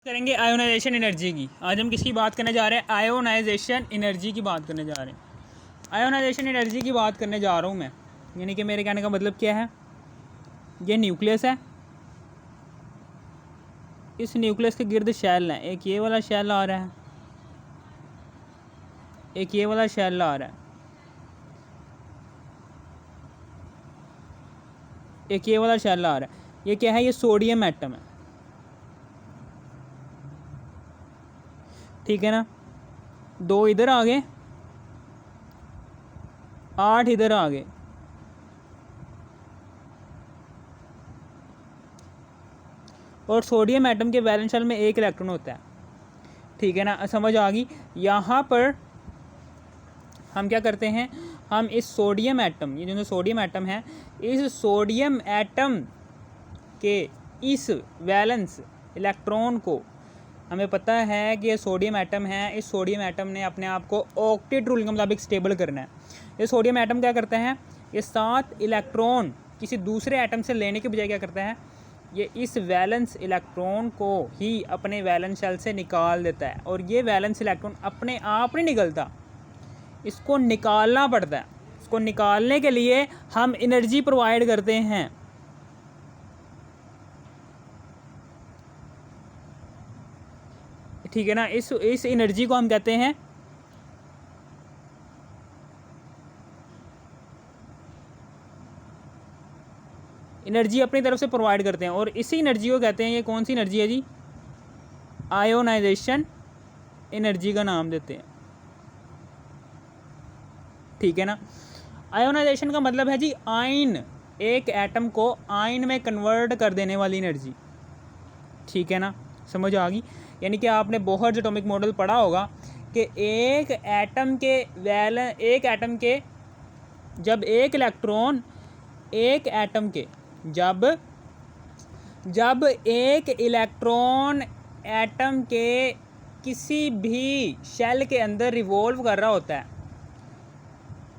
करेंगे ionisation energy की। आज हम किसकी बात करने जा रहे हैं? आयोनाइजेशन एनर्जी की बात करने जा रहे हैं। आयोनाइजेशन एनर्जी की बात करने जा रहा हूँ मैं, यानी कि मेरे कहने का मतलब क्या है, ये न्यूक्लियस है, इस न्यूक्लियस के गिर्द शेल है। एक ये वाला शेल आ रहा है, एक ये वाला शेल आ रहा है, एक ये वाला शेल आ रहा है। ये क्या है? ये सोडियम एटम है, ठीक है ना। 2 इधर आ गए, 8 इधर आ गए। और सोडियम एटम के वैलेंस शेल में 1 इलेक्ट्रॉन होता है, ठीक है ना। समझ आ गई। यहाँ पर हम क्या करते हैं, हम इस सोडियम एटम, ये जो सोडियम एटम है, इस सोडियम एटम के इस वैलेंस इलेक्ट्रॉन को, हमें पता है कि ये सोडियम एटम है, इस सोडियम एटम ने अपने आप को ऑक्टेट रूल के मुताबिक स्टेबल करना है। ये सोडियम एटम क्या करता है, ये 7 इलेक्ट्रॉन किसी दूसरे एटम से लेने के बजाय क्या करता है, ये इस वैलेंस इलेक्ट्रॉन को ही अपने वैलेंस शेल से निकाल देता है। और ये वैलेंस इलेक्ट्रॉन अपने आप नहीं निकलता, इसको निकालना पड़ता है। इसको निकालने के लिए हम एनर्जी प्रोवाइड करते हैं, ठीक है ना। इस एनर्जी को हम कहते हैं एनर्जी, अपनी तरफ से प्रोवाइड करते हैं। और इसी एनर्जी को कहते हैं, ये कौन सी एनर्जी है जी? आयोनाइजेशन एनर्जी का नाम देते हैं, ठीक है ना। आयोनाइजेशन का मतलब है जी आयन, एक एटम को आयन में कन्वर्ट कर देने वाली एनर्जी, ठीक है ना। समझ आ गई। यानी कि आपने बोहर्स एटॉमिक मॉडल पढ़ा होगा कि एक एटम के जब एक इलेक्ट्रॉन, एक एटम के जब एक इलेक्ट्रॉन एटम के किसी भी शेल के अंदर रिवॉल्व कर रहा होता है,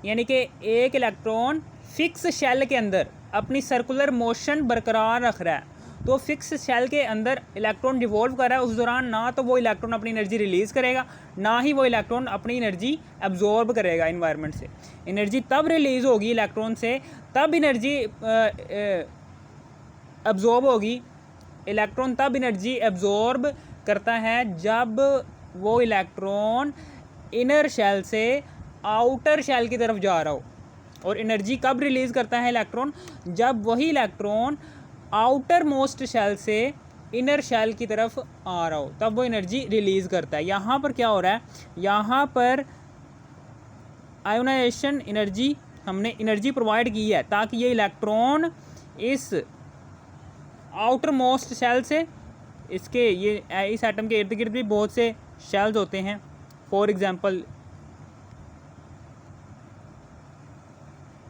यानी कि एक इलेक्ट्रॉन फिक्स शेल के अंदर अपनी सर्कुलर मोशन बरकरार रख रहा है, तो फिक्स शेल के अंदर इलेक्ट्रॉन रिवॉल्व कर रहा है, उस दौरान ना तो वो इलेक्ट्रॉन अपनी एनर्जी रिलीज़ करेगा, ना ही वो इलेक्ट्रॉन अपनी एनर्जी एब्जॉर्ब करेगा इन्वायरमेंट से। एनर्जी तब रिलीज़ होगी इलेक्ट्रॉन से, तब एनर्जी एब्जॉर्ब होगी, इलेक्ट्रॉन तब एनर्जी एब्जॉर्ब करता है जब वो इलेक्ट्रॉन इनर शेल से आउटर शेल की तरफ जा रहा हो। और एनर्जी कब रिलीज़ करता है इलेक्ट्रॉन? जब वही इलेक्ट्रॉन आउटर मोस्ट शेल से इनर शेल की तरफ आ रहा हो, तब वो एनर्जी रिलीज़ करता है। यहाँ पर क्या हो रहा है, यहाँ पर आयोनाइजेशन एनर्जी, हमने एनर्जी प्रोवाइड की है ताकि ये इलेक्ट्रॉन इस आउटर मोस्ट शेल से, इसके ये इस एटम के इर्द गिर्द भी बहुत से शेल्स होते हैं, फॉर एग्जांपल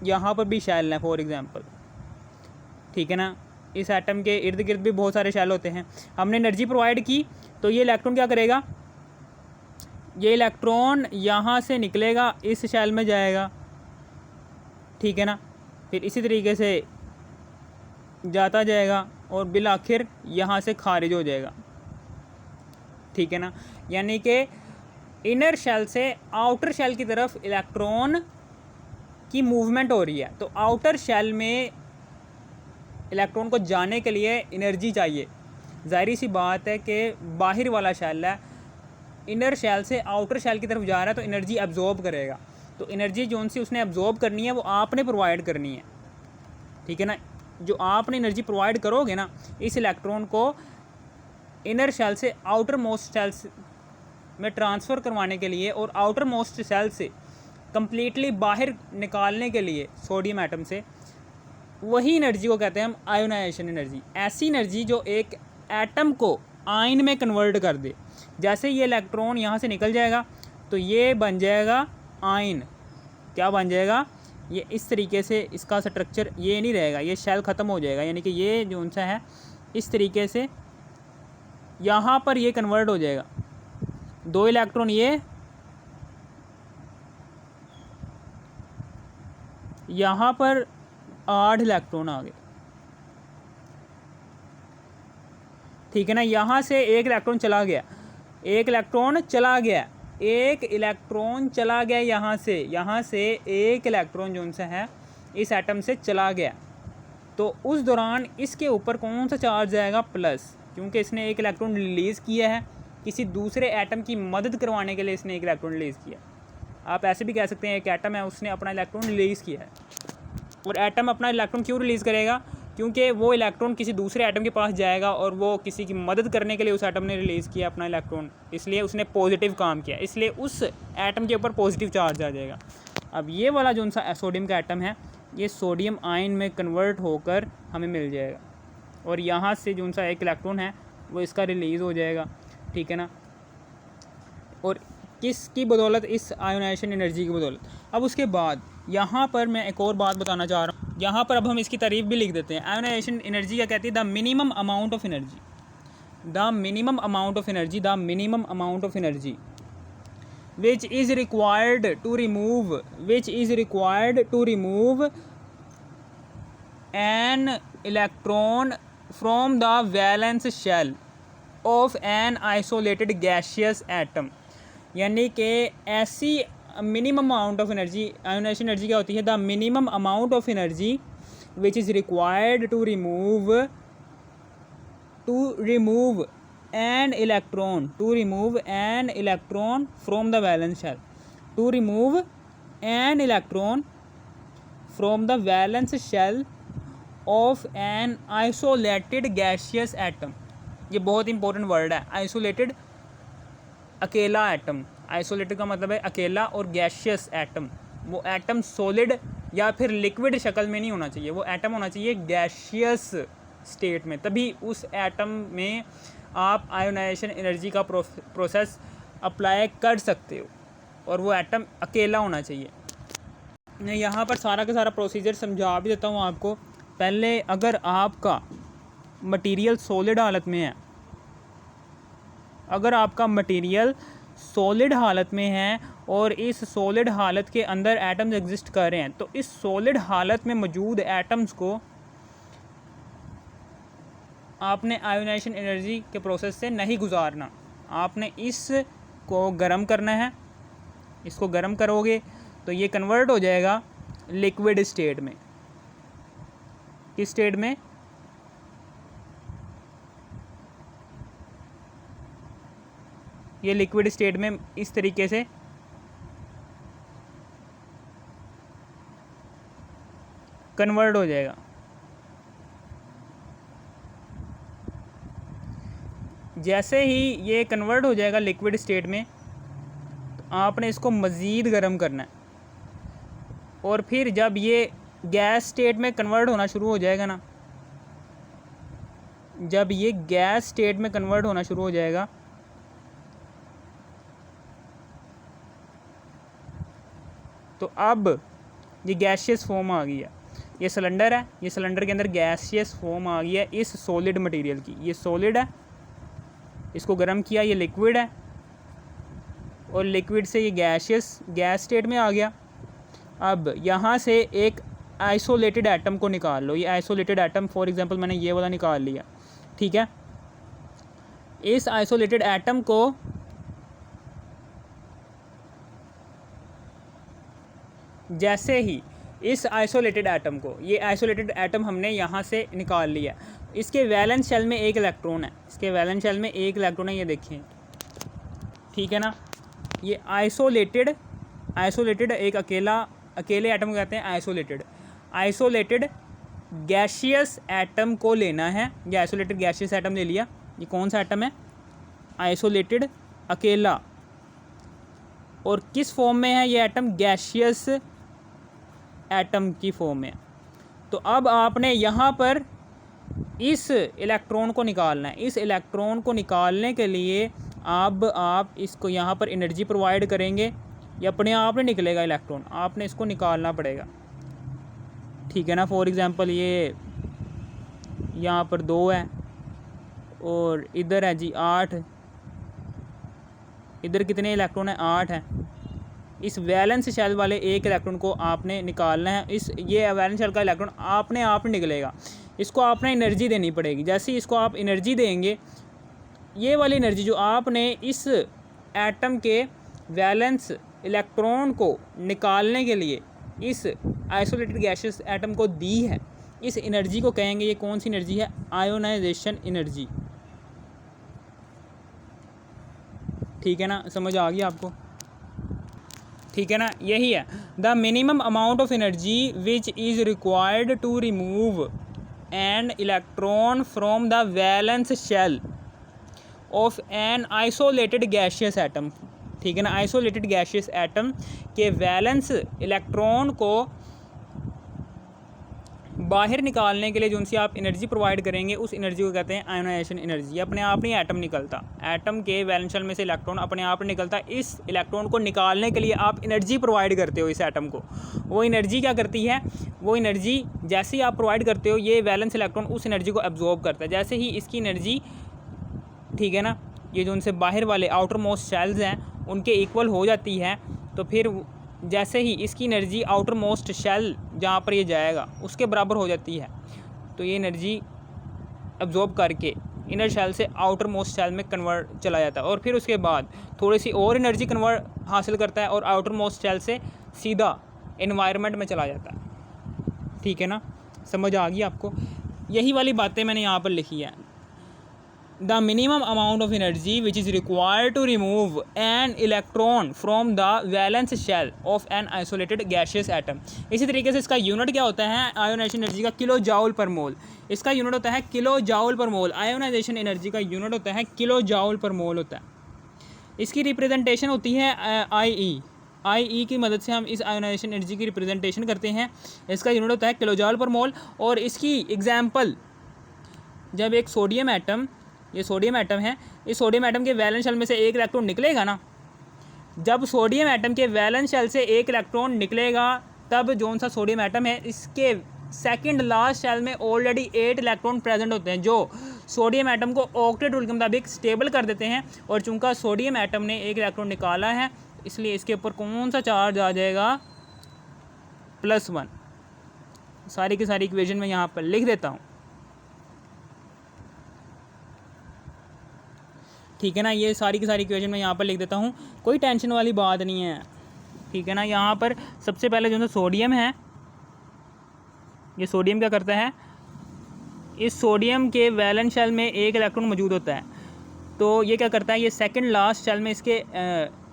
यहाँ पर भी शेल है फॉर एग्जांपल, ठीक है ना। इस एटम के इर्द गिर्द भी बहुत सारे शेल होते हैं। हमने एनर्जी प्रोवाइड की तो ये इलेक्ट्रॉन क्या करेगा, ये इलेक्ट्रॉन यहाँ से निकलेगा, इस शेल में जाएगा, ठीक है ना। फिर इसी तरीके से जाता जाएगा और बिल आखिर यहाँ से खारिज हो जाएगा, ठीक है ना। यानी कि इनर शेल से आउटर शेल की तरफ इलेक्ट्रॉन की मूवमेंट हो रही है, तो आउटर शेल में इलेक्ट्रॉन को जाने के लिए एनर्जी चाहिए। जाहिर सी बात है कि बाहर वाला शेल है, इनर शेल से आउटर शेल की तरफ जा रहा है, तो एनर्जी एब्जॉर्ब करेगा। तो एनर्जी जो सी उसने एब्जॉर्ब करनी है वो आपने प्रोवाइड करनी है, ठीक है ना। जो आपने एनर्जी प्रोवाइड करोगे ना इस इलेक्ट्रॉन को इनर शेल से आउटर मोस्ट शेल में ट्रांसफ़र करवाने के लिए और आउटर मोस्ट शेल से कम्प्लीटली बाहर निकालने के लिए सोडियम एटम से, वही एनर्जी को कहते हैं हम आयोनाइजेशन एनर्जी। ऐसी एनर्जी जो एक एटम को आयन में कन्वर्ट कर दे। जैसे ये इलेक्ट्रॉन यहाँ से निकल जाएगा तो ये बन जाएगा आयन। क्या बन जाएगा? ये इस तरीके से इसका स्ट्रक्चर ये नहीं रहेगा, ये शेल ख़त्म हो जाएगा, यानी कि ये जो उनसा है इस तरीके से यहाँ पर ये कन्वर्ट हो जाएगा। 2 इलेक्ट्रॉन ये यहाँ पर 8 इलेक्ट्रॉन आ गए, ठीक है ना। यहाँ से एक इलेक्ट्रॉन चला गया, एक इलेक्ट्रॉन चला गया, एक इलेक्ट्रॉन चला गया यहाँ से एक इलेक्ट्रॉन जो सा है इस एटम से चला गया, तो उस दौरान इसके ऊपर कौन सा चार्ज आएगा? प्लस, क्योंकि इसने एक इलेक्ट्रॉन रिलीज़ किया है, किसी दूसरे एटम की मदद करवाने के लिए इसने एक इलेक्ट्रॉन रिलीज़ किया। आप ऐसे भी कह सकते हैं एक एटम है, उसने अपना इलेक्ट्रॉन रिलीज़ किया है। और एटम अपना इलेक्ट्रॉन क्यों रिलीज़ करेगा? क्योंकि वो इलेक्ट्रॉन किसी दूसरे एटम के पास जाएगा और वो किसी की मदद करने के लिए उस एटम ने रिलीज़ किया अपना इलेक्ट्रॉन, इसलिए उसने पॉजिटिव काम किया, इसलिए उस एटम के ऊपर पॉजिटिव चार्ज आ जाएगा। अब ये वाला जो सा सोडियम का एटम है, ये सोडियम आयन में कन्वर्ट होकर हमें मिल जाएगा, और यहाँ से जो सा एक इलेक्ट्रॉन है वो इसका रिलीज़ हो जाएगा, ठीक है ना। और किसकी बदौलत? इस आयोनाइजेशन एनर्जी की बदौलत। अब उसके बाद यहाँ पर मैं एक और बात बताना चाह रहा हूँ, यहाँ पर अब हम इसकी तारीफ भी लिख देते हैं। आयोनाइजेशन एनर्जी क्या कहती है? The minimum amount of energy, the minimum amount of energy, the minimum amount of energy which is required to remove an electron from the valence shell of an isolated gaseous atom। यानी कि ऐसी minimum amount of energy, ionisation energy क्या होती है? The minimum amount of energy which is required to remove an electron from the valence shell, to remove an electron from the valence shell of an isolated gaseous atom। ये बहुत important word है, isolated, अकेला atom. Isolated का मतलब है अकेला, और gaseous atom, वो एटम सॉलिड या फिर लिक्विड शक्ल में नहीं होना चाहिए, वो एटम होना चाहिए गैशियस स्टेट में, तभी उस एटम में आप आयोनाइजेशन एनर्जी का प्रोसेस अप्लाई कर सकते हो, और वो एटम अकेला होना चाहिए। मैं यहाँ पर सारा का सारा प्रोसीजर समझा भी देता हूँ आपको। पहले अगर आपका मटेरियल सॉलिड हालत में है, अगर आपका मटेरियल सॉलिड हालत में है और इस सॉलिड हालत के अंदर एटम्स एग्जिस्ट कर रहे हैं, तो इस सॉलिड हालत में मौजूद एटम्स को आपने आयोनाइजेशन एनर्जी के प्रोसेस से नहीं गुजारना, आपने इसको गर्म करना है। इसको गर्म करोगे तो ये कन्वर्ट हो जाएगा लिक्विड स्टेट में। किस स्टेट में? ये लिक्विड स्टेट में इस तरीके से कन्वर्ट हो जाएगा। जैसे ही ये कन्वर्ट हो जाएगा लिक्विड स्टेट में, तो आपने इसको मज़ीद गर्म करना है, और फिर जब ये गैस स्टेट में कन्वर्ट होना शुरू हो जाएगा ना, जब ये गैस स्टेट में कन्वर्ट होना शुरू हो जाएगा, तो अब ये गैसियस फॉर्म आ गई है। ये सिलेंडर है, ये सिलेंडर के अंदर गैसियस फॉर्म आ गई है इस सॉलिड मटेरियल की। ये सॉलिड है, इसको गर्म किया, ये लिक्विड है, और लिक्विड से ये गैस स्टेट में आ गया। अब यहाँ से एक आइसोलेटेड एटम को निकाल लो। ये आइसोलेटेड एटम, फॉर एग्जांपल मैंने ये वाला निकाल लिया, ठीक है। इस आइसोलेटेड एटम को जैसे ही इस आइसोलेटेड एटम को, ये आइसोलेटेड एटम हमने यहाँ से निकाल लिया, इसके वैलेंस शेल में एक इलेक्ट्रॉन है, इसके वैलेंस शेल में एक इलेक्ट्रॉन है, ये देखिए, ठीक है ना। ये आइसोलेटेड एक अकेले एटम को कहते हैं आइसोलेटेड गैसियस एटम को लेना है। ये आइसोलेटेड गैसियस एटम ले लिया। ये कौन सा एटम है? आइसोलेटेड, अकेला, और किस फॉर्म में है ये एटम? गैसियस एटम की फॉर्म में। तो अब आपने यहाँ पर इस इलेक्ट्रॉन को निकालना है। इस इलेक्ट्रॉन को निकालने के लिए अब आप इसको यहाँ पर एनर्जी प्रोवाइड करेंगे, या अपने आप नहीं निकलेगा इलेक्ट्रॉन, आपने इसको निकालना पड़ेगा, ठीक है ना। फॉर एग्जांपल ये यहाँ पर 2 है, और इधर है जी 8, इधर कितने इलेक्ट्रॉन है? 8 है। इस वैलेंस शेल वाले एक इलेक्ट्रॉन को आपने निकालना है। ये वैलेंस शेल का इलेक्ट्रॉन अपने आप निकलेगा। इसको आपने एनर्जी देनी पड़ेगी। जैसे ही इसको आप एनर्जी देंगे, ये वाली एनर्जी जो आपने इस एटम के वैलेंस इलेक्ट्रॉन को निकालने के लिए इस आइसोलेटेड गैसियस एटम को दी है, इस एनर्जी को कहेंगे, ये कौन सी एनर्जी है? Ionisation energy. ठीक है ना, समझ आ गई आपको? ठीक है ना, यही है the minimum amount of energy which is required to remove an electron from the valence shell of an isolated gaseous atom. ठीक है ना, आइसोलेटेड गैसियस एटम के वैलेंस इलेक्ट्रॉन को बाहर निकालने के लिए जो सी आप एनर्जी प्रोवाइड करेंगे, उस एनर्जी को कहते हैं आयोनाइजेशन एनर्जी। अपने आप नहीं एटम निकलता, एटम के वैलेंस शेल में से इलेक्ट्रॉन अपने आप नहीं निकलता। इस इलेक्ट्रॉन को निकालने के लिए आप एनर्जी प्रोवाइड करते हो इस एटम को। वो एनर्जी क्या करती है? वो एनर्जी जैसे ही आप प्रोवाइड करते हो, ये वैलेंस इलेक्ट्रॉन उस एनर्जी को एब्जॉर्ब करता है। जैसे ही इसकी एनर्जी, ठीक है ना, ये जो उनसे बाहर वाले आउटर मोस्ट शेल्स हैं उनके इक्वल हो जाती है, तो फिर जैसे ही इसकी एनर्जी आउटर मोस्ट शेल जहाँ पर ये जाएगा उसके बराबर हो जाती है, तो ये एनर्जी एब्जॉर्ब करके इनर शेल से आउटर मोस्ट शेल में कन्वर्ट चला जाता है, और फिर उसके बाद थोड़ी सी और एनर्जी कन्वर्ट हासिल करता है और आउटर मोस्ट शेल से सीधा एनवायरनमेंट में चला जाता है। ठीक है ना, समझ आ गई आपको? यही वाली बातें मैंने यहाँ पर लिखी है। The minimum amount of energy which is required to remove an electron from the valence shell of an isolated gaseous atom. इसी तरीके से इसका यूनिट क्या होता है आयोनाइजेशन एनर्जी का? Kilo joule per mole. इसका यूनिट होता है kilo joule per mole. Ionisation energy का यूनिट होता है किलो जाउल पर मोल होता है। इसकी रिप्रेजेंटेशन होती है आई की मदद से हम इस आयोनाइजेशन एनर्जी की रिप्रेजेंटेशन करते हैं। इसका यूनिट होता है किलो जाउल पर मोल। और इसकी एग्जाम्पल, जब एक सोडियम एटम, ये सोडियम एटम है, इस सोडियम एटम के वैलेंस शेल में से एक इलेक्ट्रॉन निकलेगा ना, जब सोडियम एटम के वैलेंस शेल से एक इलेक्ट्रॉन निकलेगा, तब जो सा सोडियम एटम है इसके सेकंड लास्ट शेल में ऑलरेडी 8 इलेक्ट्रॉन प्रेजेंट होते हैं, जो सोडियम एटम को ऑक्टेट रूल के मुताबिक स्टेबल कर देते हैं। और चूंकि सोडियम एटम ने एक इलेक्ट्रॉन निकाला है, इसलिए इसके ऊपर कौन सा चार्ज आ जाएगा? +1। सारी की सारी इक्वेशन में यहाँ पर लिख देता हूँ। ठीक है ना, ये सारी की सारी इक्वेशन मैं यहाँ पर लिख देता हूँ, कोई टेंशन वाली बात नहीं है। ठीक है ना, यहाँ पर सबसे पहले जो सोडियम है, ये सोडियम क्या करता है? इस सोडियम के वैलेंस शेल में एक इलेक्ट्रॉन मौजूद होता है, तो ये क्या करता है? ये सेकंड लास्ट शेल में इसके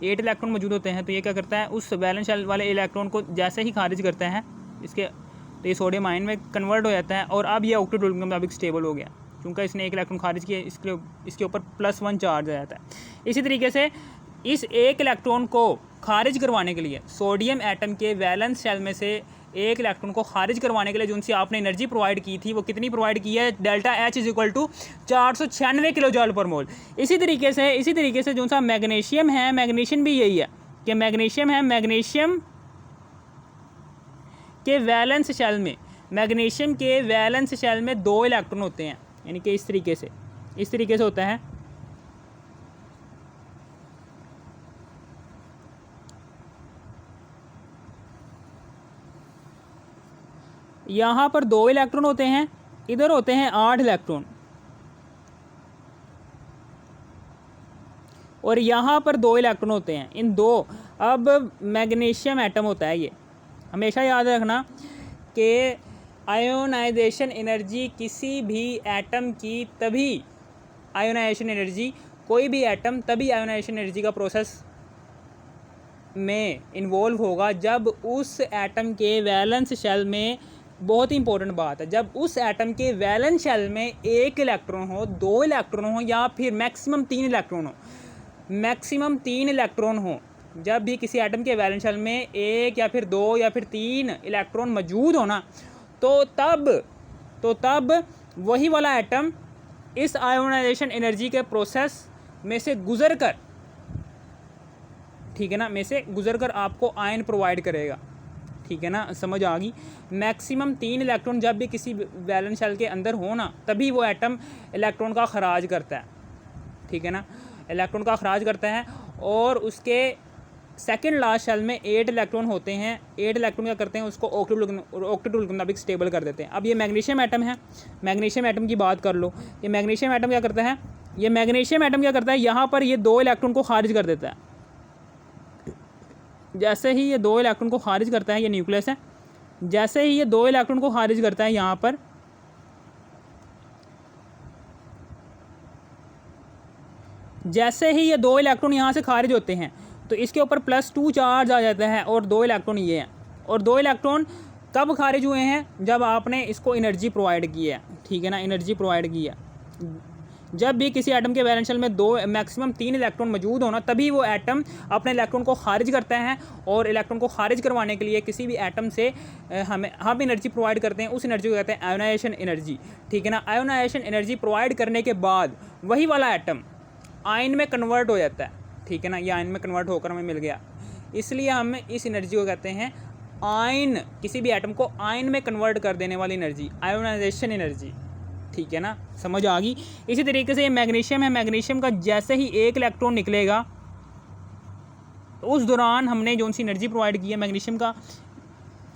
8 इलेक्ट्रॉन मौजूद होते हैं, तो ये क्या करता है? उस वैलेंस शेल वाले इलेक्ट्रॉन को जैसे ही खारिज करता है इसके, तो ये सोडियम आयन में कन्वर्ट हो जाता है, और अब ये ऑक्टेट रूल के मुताबिक स्टेबल हो गया। क्योंकि इसने एक इलेक्ट्रॉन खारिज किया, इसके ऊपर +1 चार्ज आ जाता है। इसी तरीके से इस एक इलेक्ट्रॉन को खारिज करवाने के लिए, सोडियम एटम के वैलेंस शेल में से एक इलेक्ट्रॉन को खारिज करवाने के लिए जो सी आपने एनर्जी प्रोवाइड की थी, वो कितनी प्रोवाइड की है? डेल्टा H = 496 किलो जॉल पर मोल। इसी तरीके से जो सा मैग्नीशियम है, मैग्नीशियम भी यही है कि मैग्नीशियम है, मैग्नीशियम के वैलेंस शेल में, मैग्नीशियम के वैलेंस शेल में 2 इलेक्ट्रॉन होते हैं, यानी कि इस तरीके से होता है। यहाँ पर 2 इलेक्ट्रॉन होते हैं, इधर होते हैं 8 इलेक्ट्रॉन, और यहाँ पर 2 इलेक्ट्रॉन होते हैं। इन दो, अब मैग्नीशियम एटम होता है, ये हमेशा याद रखना कि आयोनाइजेशन एनर्जी किसी भी एटम की तभी आयोनाइजेशन एनर्जी, कोई भी एटम तभी आयोनाइजेशन एनर्जी का प्रोसेस में इन्वॉल्व होगा जब उस एटम के वैलेंस शेल में, बहुत ही इंपॉर्टेंट बात है, जब उस एटम के वैलेंस शेल में 1 इलेक्ट्रॉन हो, 2 इलेक्ट्रॉन हो, या फिर मैक्सिमम 3 इलेक्ट्रॉन हो, मैक्सिमम 3 इलेक्ट्रॉन हो। जब भी किसी एटम के वैलेंस शेल में 1 या फिर 2 या फिर 3 इलेक्ट्रॉन मौजूद होना, तो तब वही वाला एटम इस आयोनाइजेशन एनर्जी के प्रोसेस में से गुजर कर, ठीक है ना, में से गुजर कर आपको आयन प्रोवाइड करेगा। ठीक है ना, समझ आ गई? मैक्सिमम 3 इलेक्ट्रॉन जब भी किसी वैलेंस शेल के अंदर हो ना, तभी वो एटम इलेक्ट्रॉन का खराज करता है। ठीक है ना, इलेक्ट्रॉन का खराज करता है, और उसके सेकंड लास्ट शेल में 8 इलेक्ट्रॉन होते हैं। 8 इलेक्ट्रॉन क्या करते हैं, उसको ऑक्टेट रूल के मुताबिक स्टेबल कर देते हैं। अब ये मैग्नीशियम एटम है, मैग्नीशियम एटम की बात कर लो। ये मैग्नीशियम एटम क्या करता है, ये मैग्नीशियम एटम क्या करता है, यहाँ पर ये 2 इलेक्ट्रॉन को खारिज कर देता है। जैसे ही ये 2 इलेक्ट्रॉन को खारिज करता है, ये न्यूक्लियस है, जैसे ही ये 2 इलेक्ट्रॉन को खारिज करता है यहाँ पर, जैसे ही ये 2 इलेक्ट्रॉन यहाँ से खारिज होते हैं तो इसके ऊपर +2 चार्ज आ जाता है और 2 इलेक्ट्रॉन ये हैं। और 2 इलेक्ट्रॉन कब खारिज हुए हैं, जब आपने इसको एनर्जी प्रोवाइड की है, ठीक है ना, एनर्जी प्रोवाइड की है। जब भी किसी एटम के वैलेंस शेल में 2 मैक्सिमम 3 इलेक्ट्रॉन मौजूद होना, तभी वो एटम अपने इलेक्ट्रॉन को खारिज करता है। और इलेक्ट्रॉन को खारिज करवाने के लिए किसी भी एटम से हम एनर्जी प्रोवाइड करते हैं, उस एनर्जी को कहते हैं आयोनाइजेशन एनर्जी, ठीक है ना। आयोनाइजेशन एनर्जी प्रोवाइड करने के बाद वही वाला एटम आयन में कन्वर्ट हो जाता है, ठीक है ना, ये आयन में कन्वर्ट होकर हमें मिल गया। इसलिए हम इस एनर्जी को कहते हैं आयन, किसी भी एटम को आयन में कन्वर्ट कर देने वाली एनर्जी, आयोनाइजेशन एनर्जी, ठीक है ना, समझ आ गई। इसी तरीके से ये मैग्नीशियम है, मैग्नीशियम का जैसे ही 1 इलेक्ट्रॉन निकलेगा तो उस दौरान हमने जो सी एनर्जी प्रोवाइड की है मैग्नीशियम का,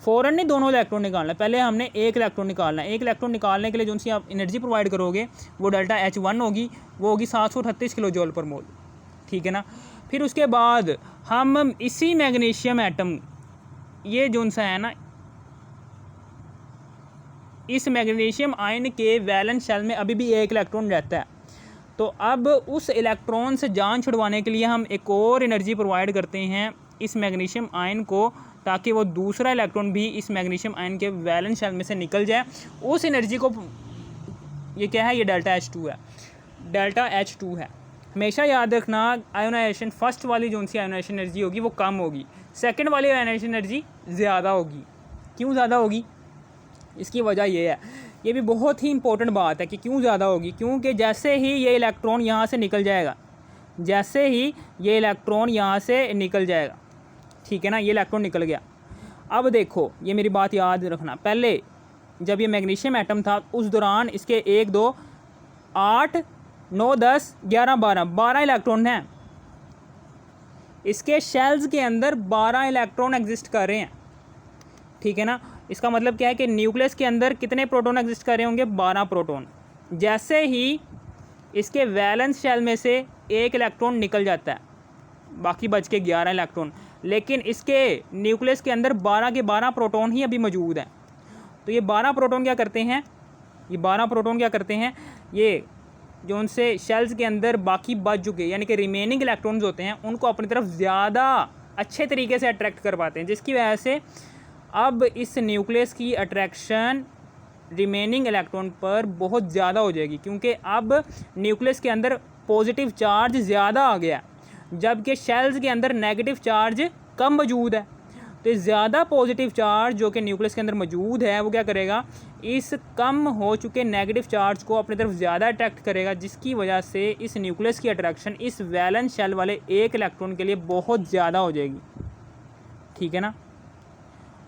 फ़ौरन नहीं दोनों इलेक्ट्रॉन निकालना है, पहले हमने 1 इलेक्ट्रॉन निकालना है। 1 इलेक्ट्रॉन निकालने के लिए जो सी आप एनर्जी प्रोवाइड करोगे वो डेल्टा H1 होगी, वो होगी 738 किलो जूल पर मोल, ठीक है ना। फिर उसके बाद हम इसी मैग्नीशियम एटम, ये जो सा है ना, इस मैग्नीशियम आयन के वैलेंस शेल में अभी भी 1 इलेक्ट्रॉन रहता है। तो अब उस इलेक्ट्रॉन से जान छुड़वाने के लिए हम एक और एनर्जी प्रोवाइड करते हैं इस मैग्नीशियम आयन को, ताकि वो दूसरा इलेक्ट्रॉन भी इस मैग्नीशियम आयन के वैलेंस शेल में से निकल जाए। उस एनर्जी को, ये क्या है, ये डेल्टा H2 है, डेल्टा H2 है। हमेशा याद रखना, आयोनाइजेशन फर्स्ट वाली जो सी आयोनाइजेशन एनर्जी होगी वो कम होगी, सेकंड वाली आयोनाइजेशन एनर्जी ज़्यादा होगी। क्यों ज़्यादा होगी, इसकी वजह ये है, ये भी बहुत ही इंपॉर्टेंट बात है कि क्यों ज़्यादा होगी। क्योंकि जैसे ही ये इलेक्ट्रॉन यहाँ से निकल जाएगा, जैसे ही ये इलेक्ट्रॉन यहाँ से निकल जाएगा, ठीक है ना, ये इलेक्ट्रॉन निकल गया। अब देखो, ये मेरी बात याद रखना, पहले जब ये मैग्नीशियम एटम था उस दौरान इसके 1 2 8 9 10 11 12 इलेक्ट्रॉन हैं। इसके शेल्स के अंदर 12 इलेक्ट्रॉन एग्जिस्ट कर रहे हैं, ठीक है ना। इसका मतलब क्या है कि न्यूक्लियस के अंदर कितने प्रोटॉन एग्जिस्ट कर रहे होंगे, 12 प्रोटॉन। जैसे ही इसके वैलेंस शेल में से 1 इलेक्ट्रॉन निकल जाता है, बाकी बच के 11 इलेक्ट्रॉन, लेकिन इसके न्यूक्लियस के अंदर 12 के 12 प्रोटॉन ही अभी मौजूद हैं। तो ये 12 प्रोटॉन क्या करते हैं, ये 12 प्रोटॉन क्या करते हैं, ये जो उनसे शेल्स के अंदर बाकी बच चुके यानी कि रिमेनिंग इलेक्ट्रॉन्स होते हैं, उनको अपनी तरफ ज़्यादा अच्छे तरीके से अट्रैक्ट कर पाते हैं, जिसकी वजह से अब इस न्यूक्लियस की अट्रैक्शन रिमेनिंग इलेक्ट्रॉन पर बहुत ज़्यादा हो जाएगी, क्योंकि अब न्यूक्लियस के अंदर पॉजिटिव चार्ज ज़्यादा आ गया, जबकि शेल्स के अंदर नेगेटिव चार्ज कम मौजूद है। तो ज़्यादा पॉजिटिव चार्ज जो कि न्यूक्लियस के अंदर मौजूद है, वो क्या करेगा, इस कम हो चुके नेगेटिव चार्ज को अपनी तरफ ज़्यादा अट्रैक्ट करेगा, जिसकी वजह से इस न्यूक्लियस की अट्रैक्शन इस वैलेंस शेल वाले 1 इलेक्ट्रॉन के लिए बहुत ज़्यादा हो जाएगी, ठीक है ना।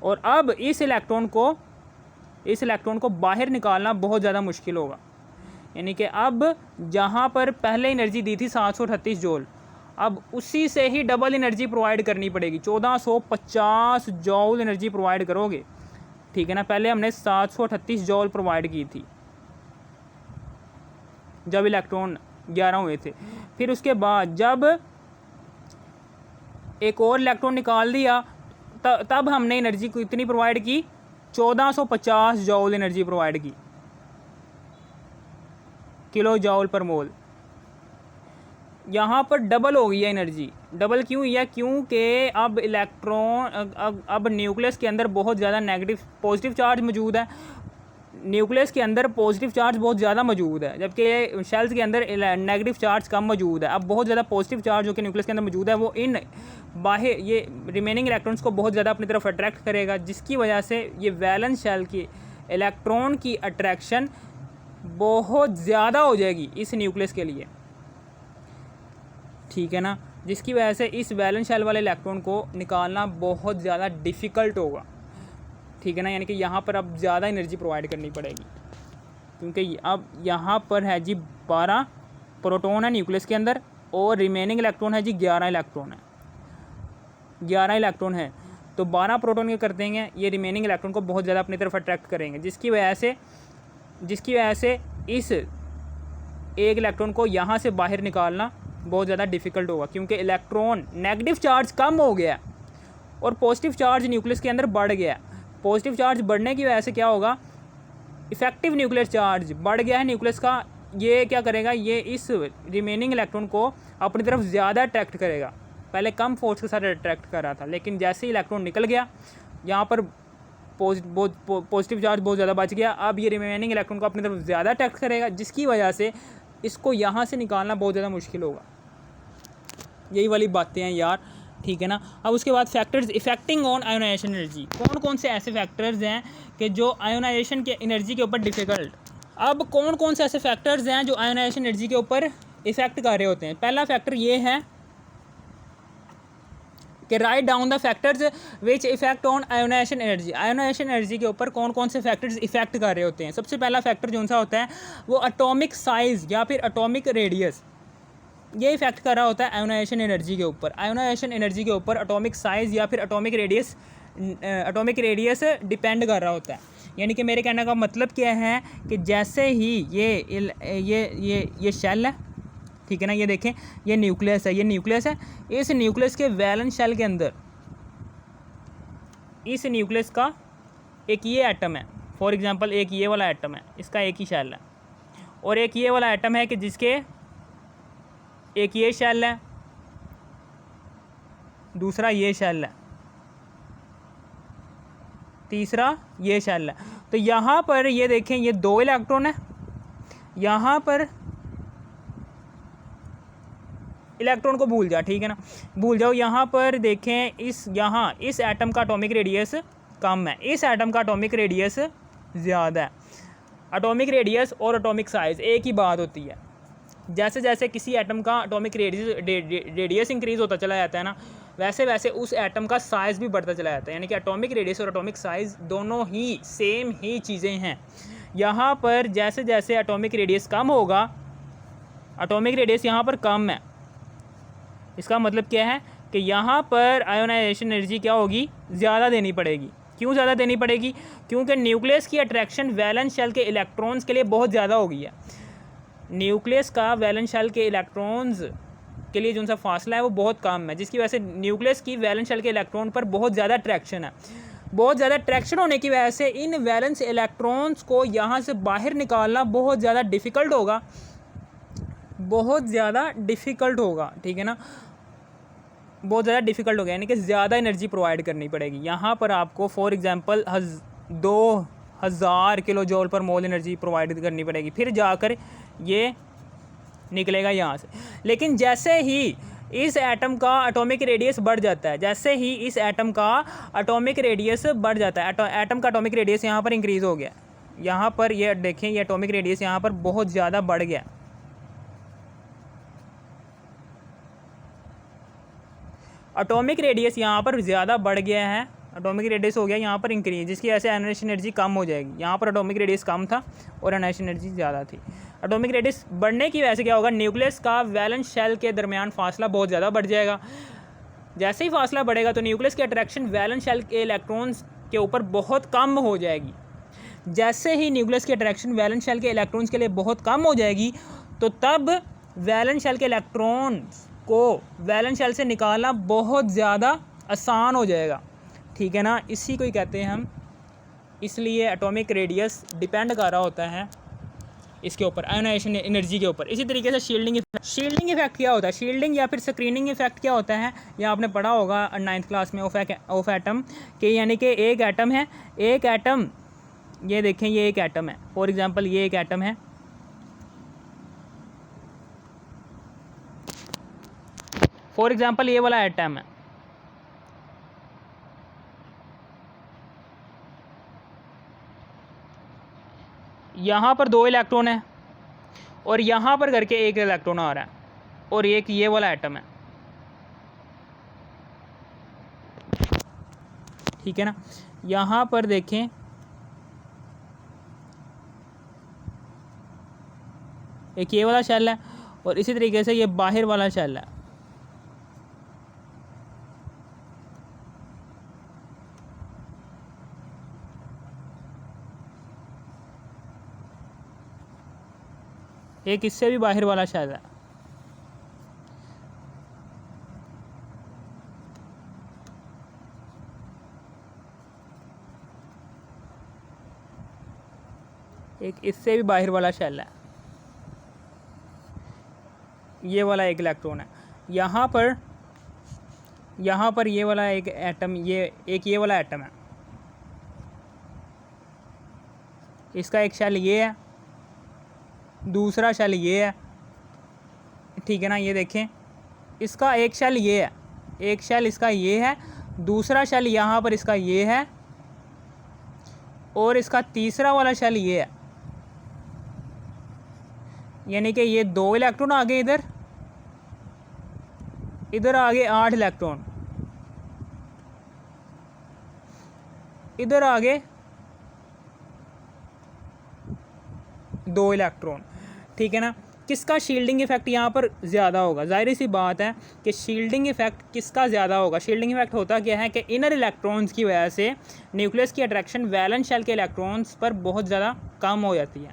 और अब इस इलेक्ट्रॉन को बाहर निकालना बहुत ज़्यादा मुश्किल होगा। यानी कि अब जहाँ पर पहले एनर्जी दी थी 738 जूल, अब उसी से ही डबल एनर्जी प्रोवाइड करनी पड़ेगी, 1450 जूल एनर्जी प्रोवाइड करोगे, ठीक है ना। पहले हमने 738 जूल प्रोवाइड की थी जब इलेक्ट्रॉन 11 हुए थे। फिर उसके बाद जब एक और इलेक्ट्रॉन निकाल दिया, तब हमने एनर्जी को इतनी प्रोवाइड की, 1450 जूल एनर्जी प्रोवाइड की, किलो जूल पर मोल। यहाँ पर डबल हो गई है एनर्जी। डबल क्यों हुई है, क्योंकि अब अब न्यूक्लियस के अंदर बहुत ज़्यादा नेगेटिव पॉजिटिव चार्ज मौजूद है, न्यूक्लियस के अंदर पॉजिटिव चार्ज बहुत ज़्यादा मौजूद है, जबकि शेल्स के अंदर नेगेटिव चार्ज कम मौजूद है। अब बहुत ज़्यादा पॉजिटिव चार्ज जो कि न्यूक्लियस के अंदर मौजूद है, वो इन बाहर ये रिमेनिंग इलेक्ट्रॉन्स को बहुत ज़्यादा अपनी तरफ अट्रैक्ट करेगा, जिसकी वजह से ये वैलेंस शेल की इलेक्ट्रॉन की अट्रैक्शन बहुत ज़्यादा हो जाएगी इस न्यूक्लियस के लिए, ठीक है ना। जिसकी वजह से इस वैलेंस शेल वाले इलेक्ट्रॉन को निकालना बहुत ज़्यादा डिफ़िकल्ट होगा, ठीक है ना। यानी कि यहाँ पर अब ज़्यादा एनर्जी प्रोवाइड करनी पड़ेगी, क्योंकि अब यहाँ पर है जी 12 प्रोटॉन है न्यूक्लियस के अंदर और रिमेनिंग इलेक्ट्रॉन है जी 11 इलेक्ट्रॉन है। 11 इलेक्ट्रॉन है, तो 12 प्रोटॉन क्या करते हैं, ये रिमेनिंग इलेक्ट्रॉन को बहुत ज़्यादा अपनी तरफ अट्रैक्ट करेंगे, जिसकी वजह से इस एक इलेक्ट्रॉन को यहाँ से बाहर निकालना बहुत ज़्यादा डिफ़िकल्ट होगा, क्योंकि इलेक्ट्रॉन नेगेटिव चार्ज कम हो गया और पॉजिटिव चार्ज न्यूक्लियस के अंदर बढ़ गया। पॉजिटिव चार्ज बढ़ने की वजह से क्या होगा, इफेक्टिव न्यूक्लियर चार्ज बढ़ गया है न्यूक्लियस का। ये क्या करेगा, ये इस रिमेनिंग इलेक्ट्रॉन को अपनी तरफ ज़्यादा अट्रैक्ट करेगा। पहले कम फोर्स के साथ अट्रैक्ट कर रहा था, लेकिन जैसे ही इलेक्ट्रॉन निकल गया यहाँ पर पॉजिटिव चार्ज बहुत ज़्यादा बच गया। अब ये रिमेनिंग इलेक्ट्रॉन को अपनी तरफ ज़्यादा अट्रैक्ट करेगा, जिसकी वजह से इसको यहाँ से निकालना बहुत ज़्यादा मुश्किल होगा। यही वाली बातें हैं यार, ठीक है ना। अब उसके बाद factors affecting on ionisation energy, कौन कौन से ऐसे फैक्टर्स हैं कि जो आयोनाइजेशन के एनर्जी के ऊपर डिफ़िकल्ट। अब कौन कौन से ऐसे फैक्टर्स हैं जो आयोनाइजेशन एनर्जी के ऊपर इफेक्ट कर रहे होते हैं। पहला फैक्टर ये है कि write down the factors which affect on ionisation energy. Ionisation energy के ऊपर कौन कौन से फैक्टर्स इफेक्ट कर रहे होते हैं। सबसे पहला फैक्टर जो सा होता है वो एटॉमिक साइज़ या फिर एटॉमिक रेडियस, ये इफेक्ट कर रहा होता है आयोनाइजेशन एनर्जी के ऊपर। आयोनाइजेशन एनर्जी के ऊपर एटॉमिक साइज़ या फिर एटॉमिक रेडियस डिपेंड कर रहा होता है। यानी कि मेरे कहने का मतलब क्या है कि जैसे ही ये शेल है, ठीक है ना, ये देखें ये न्यूक्लियस है, ये न्यूक्लियस है। इस न्यूक्लियस के वैलेंस शेल के अंदर इस न्यूक्लियस का एक ये एटम है, फॉर एग्जांपल एक ये वाला एटम है, इसका एक ही शेल है, और एक ये वाला एटम है कि जिसके एक ये शेल है, दूसरा ये शेल है, तीसरा ये शेल है। तो यहाँ पर ये देखें ये 2 इलेक्ट्रॉन है, यहाँ पर इलेक्ट्रॉन को भूल जाओ, ठीक है ना, भूल जाओ। यहाँ पर देखें इस एटम का एटॉमिक रेडियस कम है, इस एटम का एटॉमिक रेडियस ज़्यादा है। एटॉमिक रेडियस और एटॉमिक साइज़ एक ही बात होती है। जैसे जैसे किसी एटम का एटॉमिक रेडियस इंक्रीज़ होता चला जाता है ना, वैसे वैसे उस एटम का साइज़ भी बढ़ता चला जाता है। यानी कि एटॉमिक रेडियस और एटॉमिक साइज़ दोनों ही सेम ही चीज़ें हैं। यहाँ पर जैसे जैसे एटॉमिक रेडियस कम होगा, एटॉमिक रेडियस यहाँ पर कम है, इसका मतलब क्या है कि यहाँ पर आयोनाइजेशन एनर्जी क्या होगी, ज़्यादा देनी पड़ेगी। क्यों ज़्यादा देनी पड़ेगी, क्योंकि न्यूक्लियस की अट्रैक्शन वैलेंस शेल के इलेक्ट्रॉन्स के लिए बहुत ज़्यादा हो गई है। न्यूक्लियस का वैलेंस शेल के इलेक्ट्रॉन्स के लिए जो सा फासला है वो बहुत कम है, जिसकी वजह से न्यूक्लियस की वैलेंस शेल के इलेक्ट्रॉन पर बहुत ज़्यादा अट्रैक्शन है। बहुत ज़्यादा अट्रैक्शन होने की वजह से इन वैलेंस इलेक्ट्रॉन्स को यहाँ से बाहर निकालना बहुत ज़्यादा डिफ़िकल्ट होगा, बहुत ज़्यादा डिफ़िकल्ट होगा, ठीक है ना, बहुत ज़्यादा डिफ़िकल्ट हो गया। यानी कि ज़्यादा एनर्जी प्रोवाइड करनी पड़ेगी। यहाँ पर आपको फॉर एग्जांपल 2000 किलो जूल पर मोल एनर्जी प्रोवाइड करनी पड़ेगी, फिर जाकर ये निकलेगा यहाँ से। लेकिन जैसे ही इस एटम का एटॉमिक रेडियस बढ़ जाता है, जैसे ही इस एटम का एटॉमिक रेडियस बढ़ जाता है, एटम का एटॉमिक रेडियस यहाँ पर इंक्रीज़ हो गया, यहाँ पर ये देखें ये एटॉमिक रेडियस यहाँ पर बहुत ज़्यादा बढ़ गया। एटॉमिक रेडियस यहाँ पर ज़्यादा बढ़ गया है, एटॉमिक रेडियस हो गया यहाँ पर इंक्रीज, जिसकी वजह से आयोनाइजेशन एनर्जी कम हो जाएगी। यहाँ पर एटॉमिक रेडियस कम था और आयोनाइजेशन एनर्जी ज़्यादा थी। एटॉमिक रेडियस बढ़ने की वजह से क्या होगा, न्यूक्लियस का वैलेंस शेल के दरमियान फासला बहुत ज़्यादा बढ़ जाएगा। जैसे ही फासला बढ़ेगा तो न्यूक्लियस की अट्रैक्शन वैलेंस शेल के इलेक्ट्रॉन्स के ऊपर बहुत कम हो जाएगी। जैसे ही न्यूक्लियस की अट्रैक्शन वैलेंस शेल के इलेक्ट्रॉन्स के लिए बहुत कम हो जाएगी, तो तब वैलेंस शेल के इलेक्ट्रॉन्स को वैलेंस शेल से निकालना बहुत ज़्यादा आसान हो जाएगा, ठीक है ना। इसी को ही कहते हैं हम, इसलिए एटॉमिक रेडियस डिपेंड कर रहा होता है इसके ऊपर, आयोनाइजेशन एनर्जी के ऊपर। इसी तरीके से शील्डिंग इफेक्ट क्या होता है, शील्डिंग या फिर स्क्रीनिंग इफेक्ट क्या होता है, यह आपने पढ़ा होगा 9th क्लास में ऑफ एटम के। यानी कि एक एटम है, एक एटम ये देखें ये एक एटम है, फॉर एग्जांपल ये एक एटम है, फॉर एग्जांपल ये वाला एटम है, यहाँ पर 2 इलेक्ट्रॉन है और यहाँ पर करके 1 इलेक्ट्रॉन आ रहा है, और एक ये वाला एटम है, ठीक है ना। यहाँ पर देखें एक ये वाला शेल है और इसी तरीके से ये बाहर वाला शेल है, एक इससे भी बाहर वाला शेल है। एक इससे भी बाहर वाला शेल है, ये वाला एक इलेक्ट्रॉन है। यहाँ पर ये वाला एक एटम, ये वाला एटम है, इसका एक शेल ये है, दूसरा शेल ये है, ठीक है ना। ये देखें, इसका एक शेल ये है, एक शेल इसका ये है, दूसरा शेल यहाँ पर इसका ये है, और इसका तीसरा वाला शेल ये है। यानी कि ये 2 इलेक्ट्रॉन आ गए इधर आ गए 8 इलेक्ट्रॉन, इधर आ गए 2 इलेक्ट्रॉन, ठीक है ना। किसका शील्डिंग इफेक्ट यहाँ पर ज़्यादा होगा? ज़ाहिर सी बात है कि शील्डिंग इफेक्ट किसका ज़्यादा होगा। शील्डिंग इफेक्ट होता क्या है कि इनर इलेक्ट्रॉन्स की वजह से न्यूक्लियस की अट्रैक्शन वैलेंस शेल के इलेक्ट्रॉन्स पर बहुत ज़्यादा कम हो जाती है,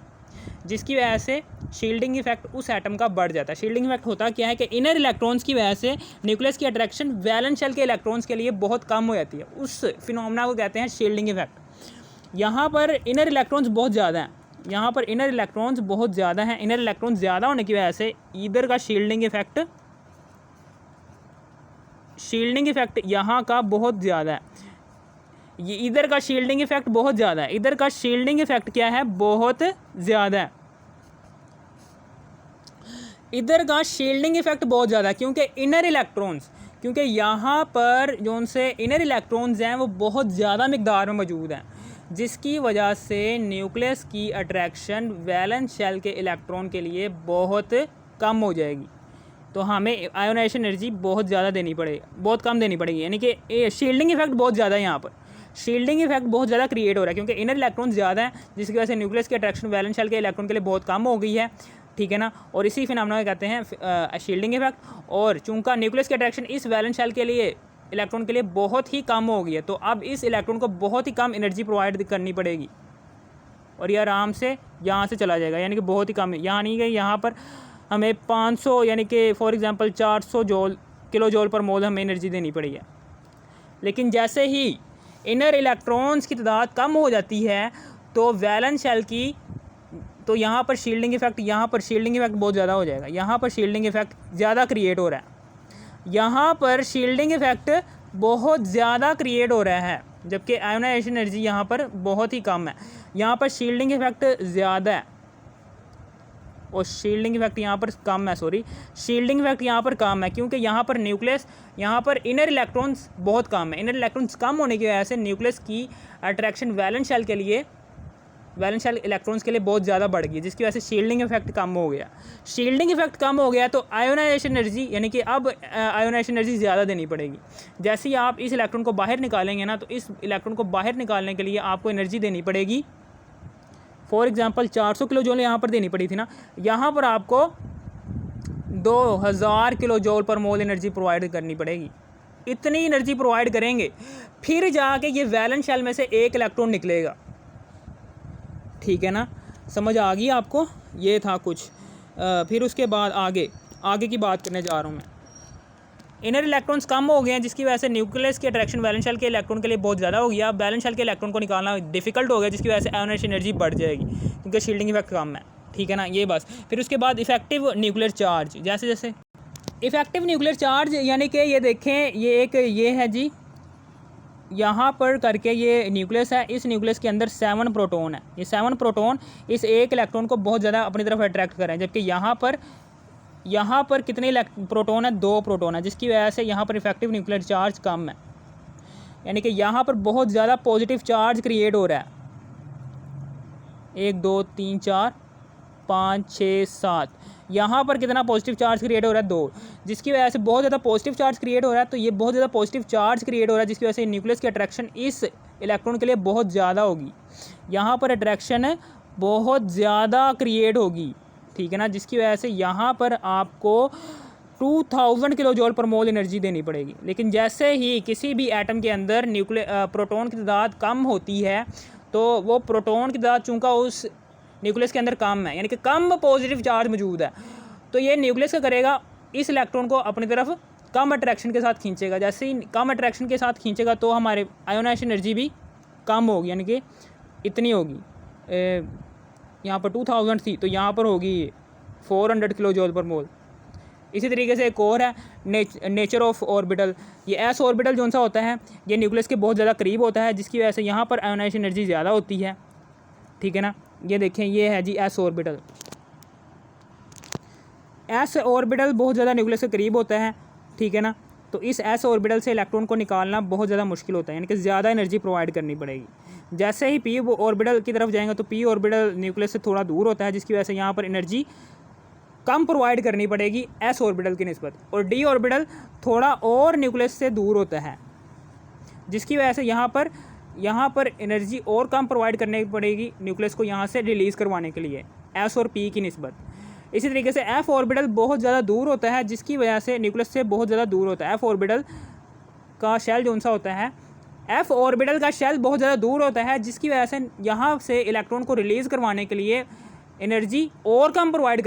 जिसकी वजह से शील्डिंग इफेक्ट उस एटम का बढ़ जाता है। शील्डिंग इफेक्ट होता क्या है कि इनर इलेक्ट्रॉन्स की वजह से न्यूक्लियस की अट्रैक्शन वैलेंस शेल के इलेक्ट्रॉन्स के लिए बहुत कम हो जाती है, उस फिनोमेना को कहते हैं शील्डिंग इफेक्ट। यहाँ पर इनर इलेक्ट्रॉन्स बहुत ज़्यादा हैं, यहाँ पर इनर इलेक्ट्रॉन्स बहुत ज़्यादा हैं। इनर इलेक्ट्रॉन्स ज़्यादा होने की वजह से इधर का शील्डिंग इफेक्ट यहाँ का बहुत ज़्यादा है, ये इधर का शील्डिंग इफेक्ट बहुत ज़्यादा है। इधर का शील्डिंग इफेक्ट क्या है? बहुत ज़्यादा है। इधर का शील्डिंग इफेक्ट बहुत ज़्यादा है क्योंकि इनर इलेक्ट्रॉन्स, क्योंकि यहाँ पर जो उनसे इनर इलेक्ट्रॉन्स हैं वो बहुत ज़्यादा मिकदार में मौजूद हैं, जिसकी वजह से न्यूक्लियस की अट्रैक्शन वैलेंस शेल के इलेक्ट्रॉन के लिए बहुत कम हो जाएगी। तो हमें आयोनाइजेशन एनर्जी बहुत ज़्यादा देनी पड़ेगी, बहुत कम देनी पड़ेगी। यानी कि शील्डिंग इफेक्ट बहुत ज़्यादा है, यहाँ पर शील्डिंग इफेक्ट बहुत ज़्यादा क्रिएट हो रहा है क्योंकि इनर इलेक्ट्रॉन ज़्यादा है, जिसकी वजह से न्यूक्लियस की अट्रैक्शन वैलेंस शेल के इलेक्ट्रॉन के लिए बहुत कम हो गई है, ठीक है ना। और इसी फिनोमेना को कहते हैं शील्डिंग इफेक्ट। और चूंकि न्यूक्लियस की अट्रैक्शन इस वैलेंस शेल के लिए इलेक्ट्रॉन के लिए बहुत ही कम हो गई है, तो अब इस इलेक्ट्रॉन को बहुत ही कम एनर्जी प्रोवाइड करनी पड़ेगी और ये आराम से यहाँ से चला जाएगा। यानी कि बहुत ही कम, यहाँ नहीं गई, यहाँ पर हमें 500 यानी कि फॉर एग्जांपल 400 किलो जूल पर मोल हमें एनर्जी देनी पड़ी है। लेकिन जैसे ही इनर इलेक्ट्रॉन्स की तादाद कम हो जाती है तो वैलेंस शेल की, तो यहाँ पर शील्डिंग इफेक्ट बहुत ज़्यादा हो जाएगा। यहाँ पर शील्डिंग इफेक्ट ज़्यादा क्रिएट हो रहा है, यहाँ पर शील्डिंग इफेक्ट बहुत ज़्यादा क्रिएट हो रहा है, जबकि आयोनाइजेशन एनर्जी यहाँ पर बहुत ही कम है। यहाँ पर शील्डिंग इफेक्ट ज़्यादा है और शील्डिंग इफेक्ट यहाँ पर कम है, शील्डिंग इफेक्ट यहाँ पर कम है क्योंकि यहाँ पर न्यूक्लियस, यहाँ पर इनर इलेक्ट्रॉन्स बहुत कम है। इनर इलेक्ट्रॉन्स कम होने की वजह से न्यूक्लियस की अट्रैक्शन वैलेंस शेल के लिए, वैलेंस शेल इलेक्ट्रॉन्स के लिए बहुत ज़्यादा बढ़ गई, जिसकी वजह से शील्डिंग इफेक्ट कम हो गया। शील्डिंग इफेक्ट कम हो गया तो आयोनाइजेशन एनर्जी, यानी कि अब आयोनाइजेशन एनर्जी ज़्यादा देनी पड़ेगी। जैसे ही आप इस इलेक्ट्रॉन को बाहर निकालेंगे ना, तो इस इलेक्ट्रॉन को बाहर निकालने के लिए आपको एनर्जी देनी पड़ेगी। फॉर एग्जांपल 400 किलो जूल यहाँ पर देनी पड़ी थी ना, यहाँ पर आपको 2000 किलो जूल पर मोल एनर्जी प्रोवाइड करनी पड़ेगी। इतनी एनर्जी प्रोवाइड करेंगे फिर जाके ये वैलेंस शेल में से एक इलेक्ट्रॉन निकलेगा, ठीक है ना। समझ आ गई आपको? ये था कुछ। फिर उसके बाद आगे की बात करने जा रहा हूँ मैं। इनर इलेक्ट्रॉन्स कम हो गए हैं, जिसकी वजह से न्यूक्लियस की अट्रैक्शन वैलेंस शेल के इलेक्ट्रॉन के लिए बहुत ज़्यादा हो गया। अब वैलेंस शेल के इलेक्ट्रॉन को निकालना डिफिकल्ट हो गया, जिसकी वजह से आयोनाइजेशन एनर्जी बढ़ जाएगी क्योंकि शील्डिंग इफेक्ट कम है, ठीक है ना। ये बस। फिर उसके बाद इफेक्टिव न्यूक्लियर चार्ज, जैसे इफेक्टिव न्यूक्लियर चार्ज, यानी कि ये देखें, ये है जी, यहाँ पर करके ये न्यूक्लियस है, इस न्यूक्लियस के अंदर 7 प्रोटॉन है। ये 7 प्रोटॉन इस एक इलेक्ट्रॉन को बहुत ज़्यादा अपनी तरफ अट्रैक्ट कर रहे हैं, जबकि यहाँ पर कितने प्रोटॉन है? 2 प्रोटॉन है, जिसकी वजह से यहाँ पर इफेक्टिव न्यूक्लियर चार्ज कम है। यानी कि यहाँ पर बहुत ज़्यादा पॉजिटिव चार्ज क्रिएट हो रहा है, 1 2 3 4 5 6 7, यहाँ पर कितना पॉजिटिव चार्ज क्रिएट हो रहा है? 2, जिसकी वजह से बहुत ज़्यादा पॉजिटिव चार्ज क्रिएट हो रहा है। तो ये बहुत ज़्यादा पॉजिटिव चार्ज क्रिएट हो रहा है, जिसकी वजह से न्यूक्लियस की अट्रैक्शन इस इलेक्ट्रॉन के लिए बहुत ज़्यादा होगी। यहाँ पर अट्रैक्शन बहुत ज़्यादा क्रिएट होगी, ठीक है ना, जिसकी वजह से यहाँ पर आपको 2000 किलो जूल पर मोल एनर्जी देनी पड़ेगी। लेकिन जैसे ही किसी भी एटम के अंदर प्रोटॉन की तादाद कम होती है, तो वो प्रोटॉन की तादाद चूँकि उस न्यूक्लियस के अंदर कम है, यानी कि कम पॉजिटिव चार्ज मौजूद है, तो ये न्यूक्लियस क्या करेगा, इस इलेक्ट्रॉन को अपनी तरफ कम अट्रैक्शन के साथ खींचेगा। जैसे ही कम अट्रैक्शन के साथ खींचेगा तो हमारे आयोनाइजेशन एनर्जी भी कम होगी, यानी कि इतनी होगी, यहाँ पर 2000 थी तो यहाँ पर होगी 400 किलो जूल पर मोल। इसी तरीके से एक और है नेचर ऑफ ऑर्बिटल। ये एस ऑर्बिटल जो सा होता है ये न्यूक्लियस के बहुत ज़्यादा करीब होता है, जिसकी वजह से यहाँ पर आयोनाइजेशन एनर्जी ज़्यादा होती है, ठीक है ना। ये देखें, ये है G S orbital. S orbital बहुत ज़्यादा न्यूक्लियस के करीब होता है, ठीक है ना। तो इस एस ऑर्बिटल से इलेक्ट्रॉन को निकालना बहुत ज़्यादा मुश्किल होता है, यानी कि ज़्यादा एनर्जी प्रोवाइड करनी पड़ेगी। जैसे ही पी ऑर्बिटल की तरफ जाएंगे तो पी ऑर्बिटल न्यूक्लियस से थोड़ा दूर होता है, जिसकी वजह से यहाँ पर एनर्जी कम प्रोवाइड करनी पड़ेगी एस ऑर्बिटल की निस्बत। और डी ऑर्बिटल थोड़ा और न्यूक्लियस से दूर होता है, जिसकी वजह से यहाँ पर एनर्जी और कम प्रोवाइड करनी पड़ेगी न्यूक्लियस को यहाँ से रिलीज़ करवाने के लिए एस और पी की निस्बत। इसी तरीके से एफ ऑर्बिटल बहुत ज़्यादा दूर होता है, जिसकी वजह से न्यूक्लियस से बहुत ज़्यादा दूर होता है। एफ ऑर्बिटल का शेल जो सा होता है, एफ ऑर्बिटल का शेल बहुत ज़्यादा दूर होता है, जिसकी वजह से यहाँ से इलेक्ट्रॉन को रिलीज़ करवाने के लिए एनर्जी और कम प्रोवाइड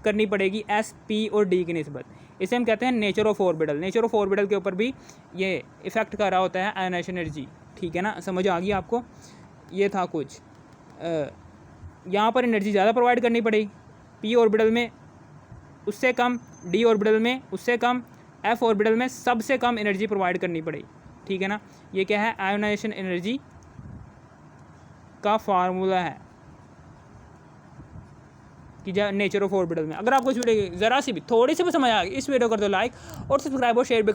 करनी पड़ेगी एस, पी और डी की निस्बत। इसे हम कहते हैं nature of orbital. Nature of orbital के ऊपर भी ये इफ़ेक्ट कर रहा होता है आयोनाइजेशन एनर्जी, ठीक है ना। समझ आ गई आपको। ये था कुछ, यहाँ पर एनर्जी ज़्यादा प्रोवाइड करनी पड़ेगी पी ऑर्बिटल में उससे कम, डी ऑर्बिटल में उससे कम, एफ ऑर्बिटल में सबसे कम एनर्जी प्रोवाइड करनी पड़ेगी, ठीक है ना। ये क्या है, आयोनाइजेशन एनर्जी का फार्मूला है कि नेचर ऑफ ऑर्बिटल में। अगर आपको इस वीडियो की ज़रा सी भी थोड़ी सी भी समझ आ गई, इस वीडियो कर दो लाइक और सब्सक्राइब और शेयर भी